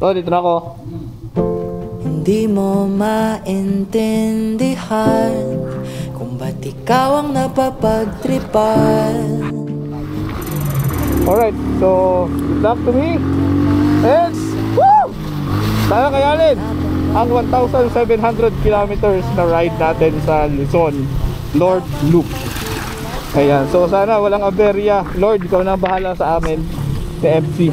Oh, dito na ako. Hindi mo maintindihan kung ba't ikaw ang napapagtripan. Alright, so good luck to me. And woo! Sana kayanin ang 1,700 kilometers na ride natin sa Luzon, Lord Loop. Ayan, so sana walang aberya. Lord, ikaw na bahala sa amin, si FC.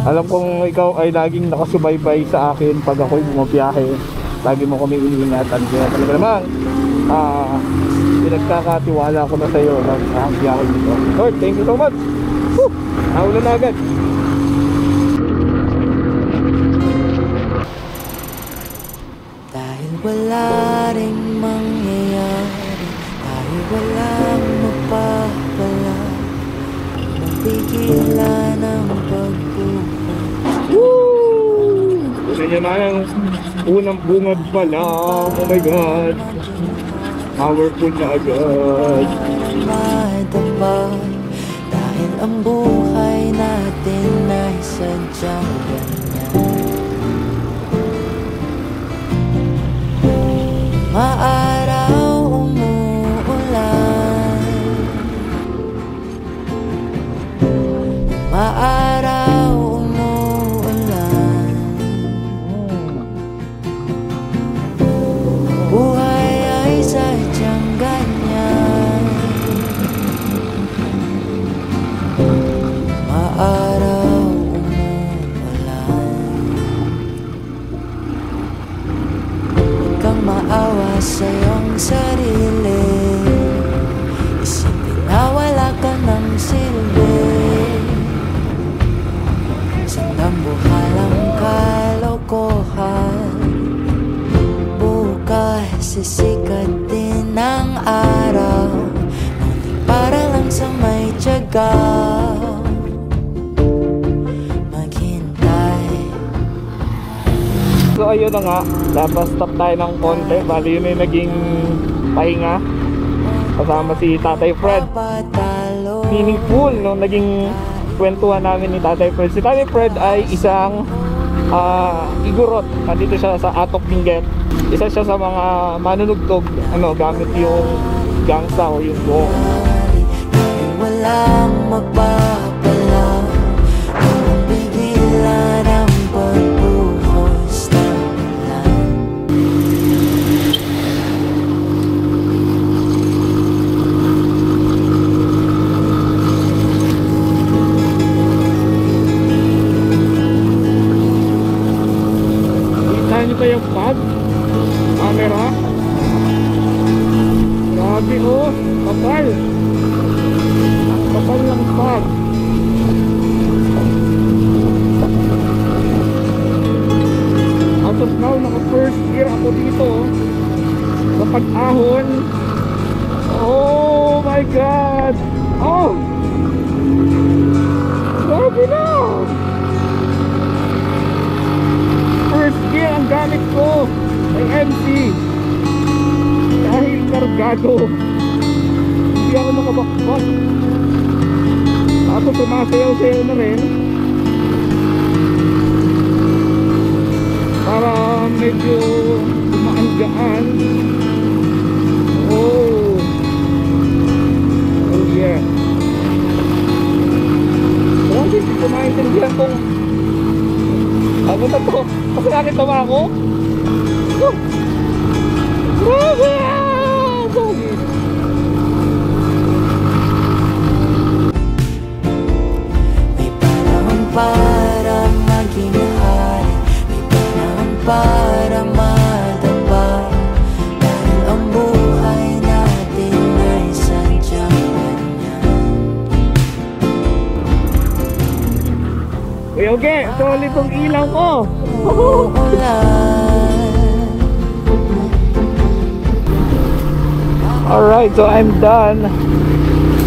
Alam kong ikaw ay laging nakasubaybay sa akin pag ako'y bumabiyahe. Lagi mo kami iniingatan. Kaya talaga naman, pinagkakatiwala ko na sa iyo ang biyahe dito. Lord, thank you so much. Woo! Naulan na agad. Dahil wala ring mangyayari, dahil walang mapapala, mapigilan ang pagbuhay. Woo! Ganyan na yung unang bungad pa lang. Oh my God, powerful na agad. Madama, dahil ang buhay natin ay sadyang ganyan. Maaraw umuulan, maaraw umuulan. Buhay ay sadyang ganyan. Maaraw umuulan. Huwag kang maawa sa iyong sarili. Isipin na wala ka ng silbi. Sandambuhalang kalokohan. Bukas sisikat din ang araw. Ngunit para lang sa may tiyaga maghintay. So ayun na nga, dapat stop tayo ng konti. Bali yun yung naging pahinga kasama si Tatay Fred. Meaningful no, naging kwentuhan namin ni Tatay Fred. Si Tatay Fred ay isang igorot. Nandito siya sa Atok Benguet. Isa siya sa mga manunugtog gamit yung gangsa o yung buong. Walang magpapala, walang pigilan ang pagbuhos ng ulan. Kita niyo ba yung pad? Camera? Grabe oh, kapal. Kapal ng pad. As of now, naka first year ako dito sa pag-ahon. Oh my God! Oh! Grabe na! First gear ang gamit ko ay MC dahil kargado. Hindi ako makabakbak. Tapos sumasayaw-sayaw na rin para medyo gumaan-gaan. Oh yeah. Grabe, hindi ko maintindihan kung ano na to. Kasi nakita ba ako? Grabe! May panahon para maging hari, may panahon para madapa. Dahil ang buhay natin ay sadyang ganyan. Uy, okay, solid tong ilaw ko. Alright, so I'm done.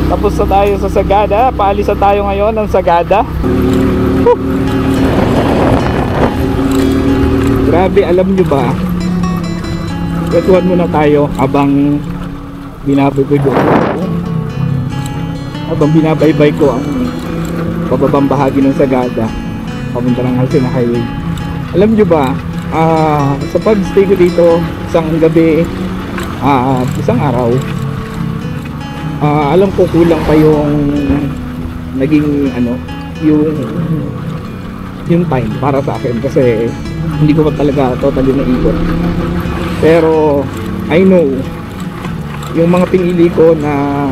Tapos na tayo sa Sagada. Paalis na tayo ngayon ng Sagada. Grabe, alam nyo ba, kwentuhan muna tayo habang binabaybay ko ang pababang bahagi ng Sagada. papunta ng Alcina Highway. Alam nyo ba, sa pag-stay ko dito, isang gabi, isang araw, alam ko kulang pa yung naging yung time para sa akin kasi hindi ko pa talaga totally naikot. Pero I know yung mga pinili ko na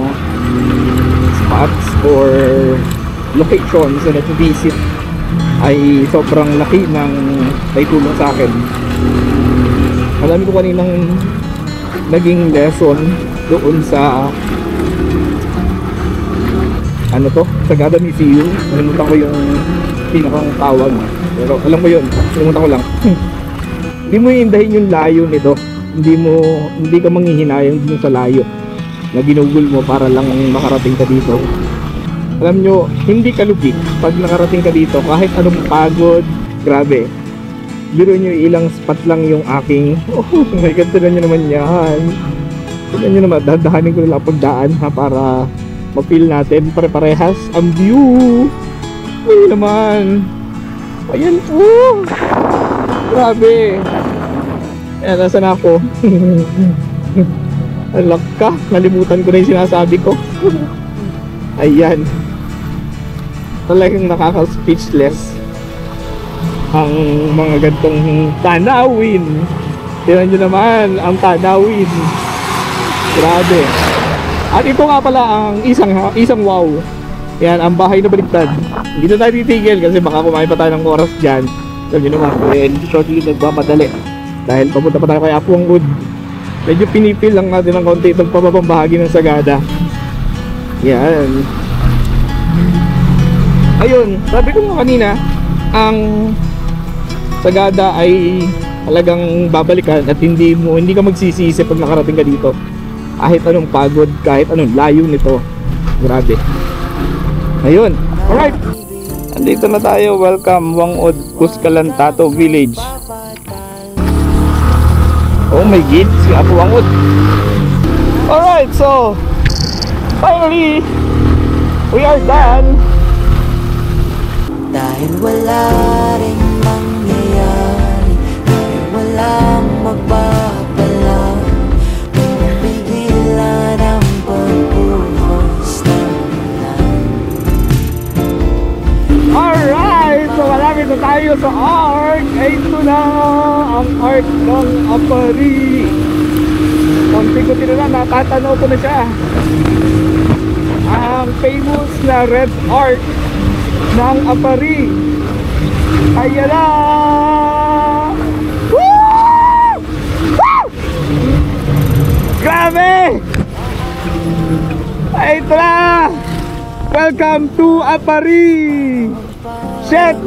spots or locations na nag-visit ay sobrang laki ng may tulong sa akin. Alam ko kaninang naging lesson doon sa Sagada Museum. Nalimutan ko yung pinakang tawag, pero alam ko yun, nalimutan ko lang. Hindi mo iindahin yung layo nito, hindi ka manghihinayang dun sa layo na ginugol mo para lang makarating ka dito. Alam nyo, hindi ka lugi pag nakarating ka dito kahit anong pagod. Grabe, biro nyo ilang spot lang yung aking my god, tinan nyo naman yan. Tinan nyo naman, dadahanin ko nila pagdaan para ma-feel natin pare-parehas ang view. Ay naman, ayan po, grabe. Ayan, nasa na ako. Alak ka, nalimutan ko na yung sinasabi ko. Ayan, talagang nakaka-speechless ang mga gantong tanawin. Tingnan nyo naman ang tanawin, grabe. At ito nga pala ang isang wow. Yan, ang bahay na baliktad. Hindi na tayo titigil kasi baka kumain pa tayo ng oras dyan. So yun naman, shortly nagmamadali dahil papunta pa tayo kay Apuang Wood. Medyo pinipil lang natin ng konti itong pababang ng Sagada. Yan. Ayun, sabi ko nga kanina, ang Sagada ay talagang babalikan at hindi ka magsisisi pag nakarating ka dito. Kahit anong pagod, kahit anong layo nito. Grabe. Ayun. Alright. Andito na tayo. Welcome, Wangod, Kuskalan, Tato Village. Oh my god, si Apo Wangod. Alright, so finally we are done. Dahil wala rin mangyayari, dahil walang magpapala, pigilan ang pagbuhos ng ulan. Alright, so malapit na tayo sa Arc. Ito na ang Arc ng Apari. Konti-konti na natatanaw ko na siya. Ang famous na Red Arc ng Apari. Ayan na! Woo! Woo! Grabe! Ay, ito na! Welcome to Apari! Shit!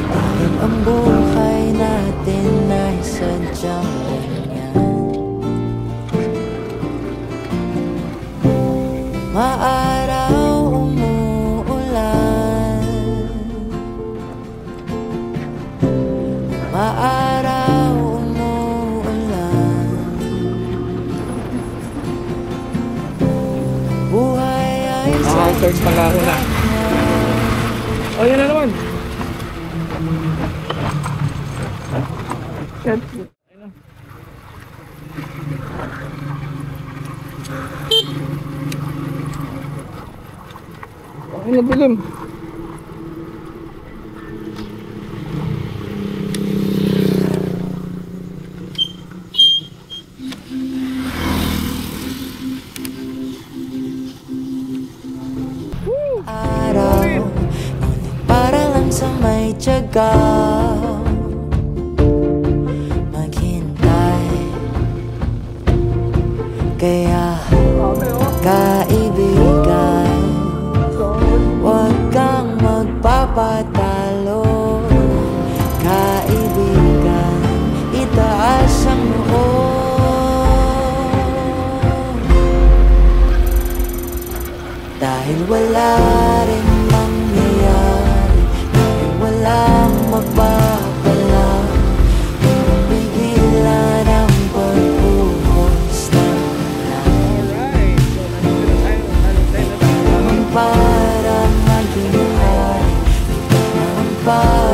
Dahil ang buhay natin ay sadyang ganyan. Maaraw umuulan, maaraw umuulan. Buhay ay Search pala ako na. Oh, yan na naman. Shit. Ay, nabilim. araw, ngunit para lang sa may tiyaga maghintay. Kaya kaibigan, huwag kang magpapatalo. Kaibigan, itaas ang noo. Dahil wala rin mangyayari, dahil walang magpapala, pigilan ang pagbuhos ng ulan. Para maging hari, pa